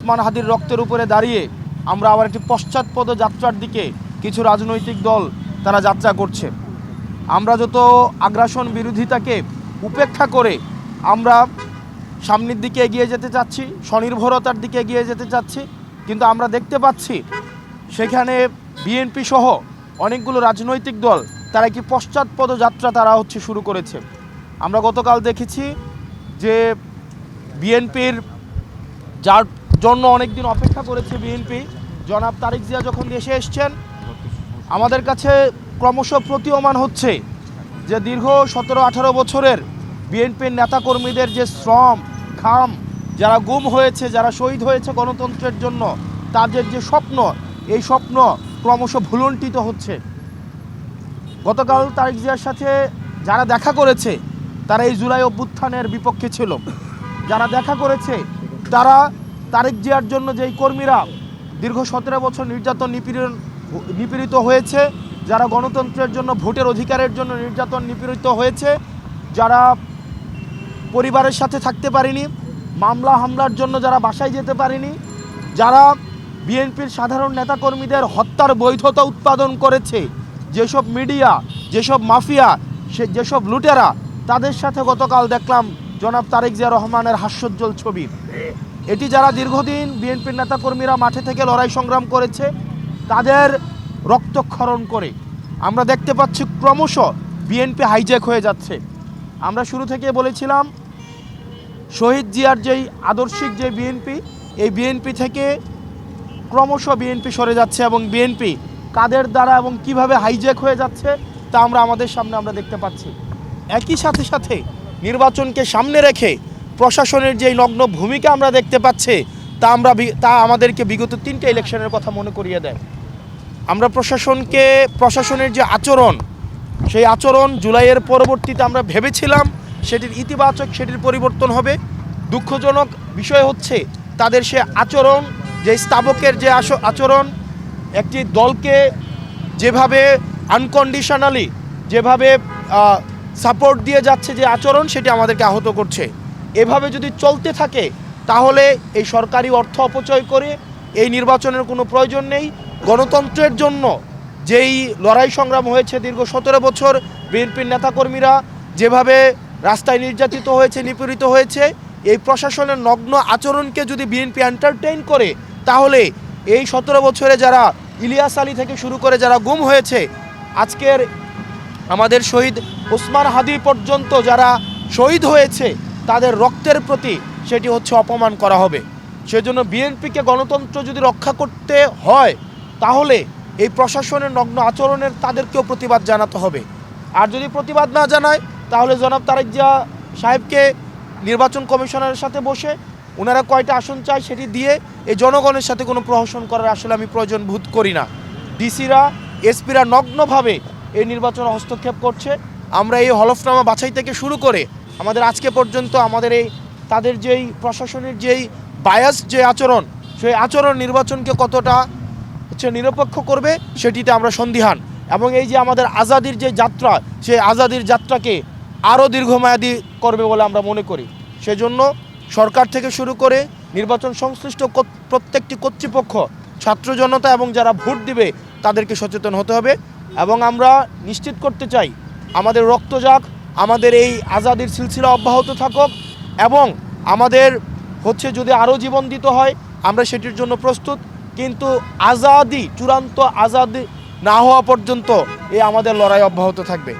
ওসমান হাদির রক্তের উপরে দাঁড়িয়ে আমরা আবার একটি পশ্চাৎপদ যাত্রার দিকে কিছু রাজনৈতিক দল তারা যাত্রা করছে। আমরা যত আগ্রাসন বিরোধিতাকে উপেক্ষা করে আমরা সামনের দিকে এগিয়ে যেতে চাচ্ছি, স্বনির্ভরতার দিকে এগিয়ে যেতে চাচ্ছি, কিন্তু আমরা দেখতে পাচ্ছি সেখানে বিএনপি সহ অনেকগুলো রাজনৈতিক দল তারা একটি পশ্চাৎপদ যাত্রা তারা শুরু করেছে। আমরা গতকাল দেখেছি যে বিএনপির যার জন্য অনেক দিন অপেক্ষা করেছে বিএনপি, জনাব তারেক জিয়া যখন দেশে এসছেন, আমাদের কাছে ক্রমশ প্রতীয়মান হচ্ছে যে দীর্ঘ 17-18 বছরের বিএনপির নেতাকর্মীদের যে শ্রম ঘাম, যারা গুম হয়েছে, যারা শহীদ হয়েছে গণতন্ত্রের জন্য, তাদের যে স্বপ্ন, এই স্বপ্ন ক্রমশ ভুলুণ্ঠিত হচ্ছে। গতকাল তারেক জিয়ার সাথে যারা দেখা করেছে তারা এই জুলাই অভ্যুত্থানের বিপক্ষে ছিল, যারা দেখা করেছে তারা তারেক জিয়ার জন্য যেই কর্মীরা দীর্ঘ 17 বছর নির্যাতন নিপীড়িত হয়েছে, যারা গণতন্ত্রের জন্য, ভোটের অধিকারের জন্য নির্যাতন নিপীড়িত হয়েছে, যারা পরিবারের সাথে থাকতে পারেনি, মামলা হামলার জন্য যারা বাসায় যেতে পারেনি, যারা বিএনপির সাধারণ নেতাকর্মীদের হত্যার বৈধতা উৎপাদন করেছে, যেসব মিডিয়া, যেসব মাফিয়া, যেসব লুটেরা, তাদের সাথে গতকাল দেখলাম জনাব তারেক জিয়া রহমানের হাস্যোজ্জ্বল ছবি। এটি যারা দীর্ঘদিন বিএনপির নেতাকর্মীরা মাঠে থেকে লড়াই সংগ্রাম করেছে তাদের রক্তক্ষরণ করে আমরা দেখতে পাচ্ছি ক্রমশ বিএনপি হাইজ্যাক হয়ে যাচ্ছে। আমরা শুরু থেকে বলেছিলাম শহীদ জিয়ার যেই আদর্শিক যে বিএনপি, এই বিএনপি থেকে ক্রমশ বিএনপি সরে যাচ্ছে এবং বিএনপি কাদের দ্বারা এবং কিভাবে হাইজ্যাক হয়ে যাচ্ছে তা আমরা আমাদের সামনে আমরা দেখতে পাচ্ছি। একই সাথে সাথে নির্বাচনকে সামনে রেখে প্রশাসনের যেই নগ্ন ভূমিকা আমরা দেখতে পাচ্ছি তা আমাদেরকে বিগত 3টে ইলেকশনের কথা মনে করিয়ে দেয়। আমরা প্রশাসনের যে আচরণ, সেই আচরণ জুলাইয়ের পরবর্তীতে আমরা ভেবেছিলাম সেটির ইতিবাচক, সেটির পরিবর্তন হবে। দুঃখজনক বিষয় হচ্ছে তাদের সে আচরণ, যে স্তাবকের যে আচরণ, একটি দলকে যেভাবে আনকন্ডিশনালি যেভাবে সাপোর্ট দিয়ে যাচ্ছে যে আচরণ, সেটি আমাদেরকে আহত করছে। এভাবে যদি চলতে থাকে তাহলে এই সরকারি অর্থ অপচয় করে এই নির্বাচনের কোনো প্রয়োজন নেই। গণতন্ত্রের জন্য যেই লড়াই সংগ্রাম হয়েছে দীর্ঘ 17 বছর, বিএনপির নেতাকর্মীরা যেভাবে রাস্তায় নির্যাতিত হয়েছে, নিপীড়িত হয়েছে, এই প্রশাসনের নগ্ন আচরণকে যদি বিএনপি এন্টারটেইন করে তাহলে এই 17 বছরে যারা ইলিয়াস আলী থেকে শুরু করে যারা গুম হয়েছে, আজকের আমাদের শহীদ ওসমান হাদি পর্যন্ত যারা শহীদ হয়েছে, তাদের রক্তের প্রতি সেটি অপমান করা হবে। সেজন্য বিএনপিকে গণতন্ত্র যদি রক্ষা করতে হয় তাহলে এই প্রশাসনের নগ্ন আচরণের তাদেরকেও প্রতিবাদ জানাতে হবে। আর যদি প্রতিবাদ না জানায় তাহলে জনাব তারেক জিয়া সাহেবকে নির্বাচন কমিশনারের সাথে বসে ওনারা কয়টা আসন চায় সেটি দিয়ে এই জনগণের সাথে কোনো প্রহসন করার আসলে আমি প্রয়োজন বোধ করি না। ডিসিরা, এসপিরা নগ্নভাবে এই নির্বাচনে হস্তক্ষেপ করছে। আমরা এই হলফনামা বাছাই থেকে শুরু করে আমাদের আজকে পর্যন্ত আমাদের এই তাদের যেই প্রশাসনের যেই বায়াস যে আচরণ, সেই আচরণ নির্বাচনকে কতটা নিরপেক্ষ করবে সেটিতে আমরা সন্দিহান। এবং এই যে আমাদের আজাদির যে যাত্রা, সেই আজাদির যাত্রাকে আরও দীর্ঘমেয়াদী করবে বলে আমরা মনে করি। সেজন্য সরকার থেকে শুরু করে নির্বাচন সংশ্লিষ্ট প্রত্যেকটি কর্তৃপক্ষ, ছাত্র জনতা এবং যারা ভোট দিবে তাদেরকে সচেতন হতে হবে। এবং আমরা নিশ্চিত করতে চাই আমাদের রক্ত যাক, আমাদের এই আজাদির সিলসিলা অব্যাহত থাকুক এবং আমাদের যদি আরও জীবন দিতে হয় আমরা সেটির জন্য প্রস্তুত। কিন্তু চূড়ান্ত আজাদি না হওয়া পর্যন্ত আমাদের লড়াই অব্যাহত থাকবে।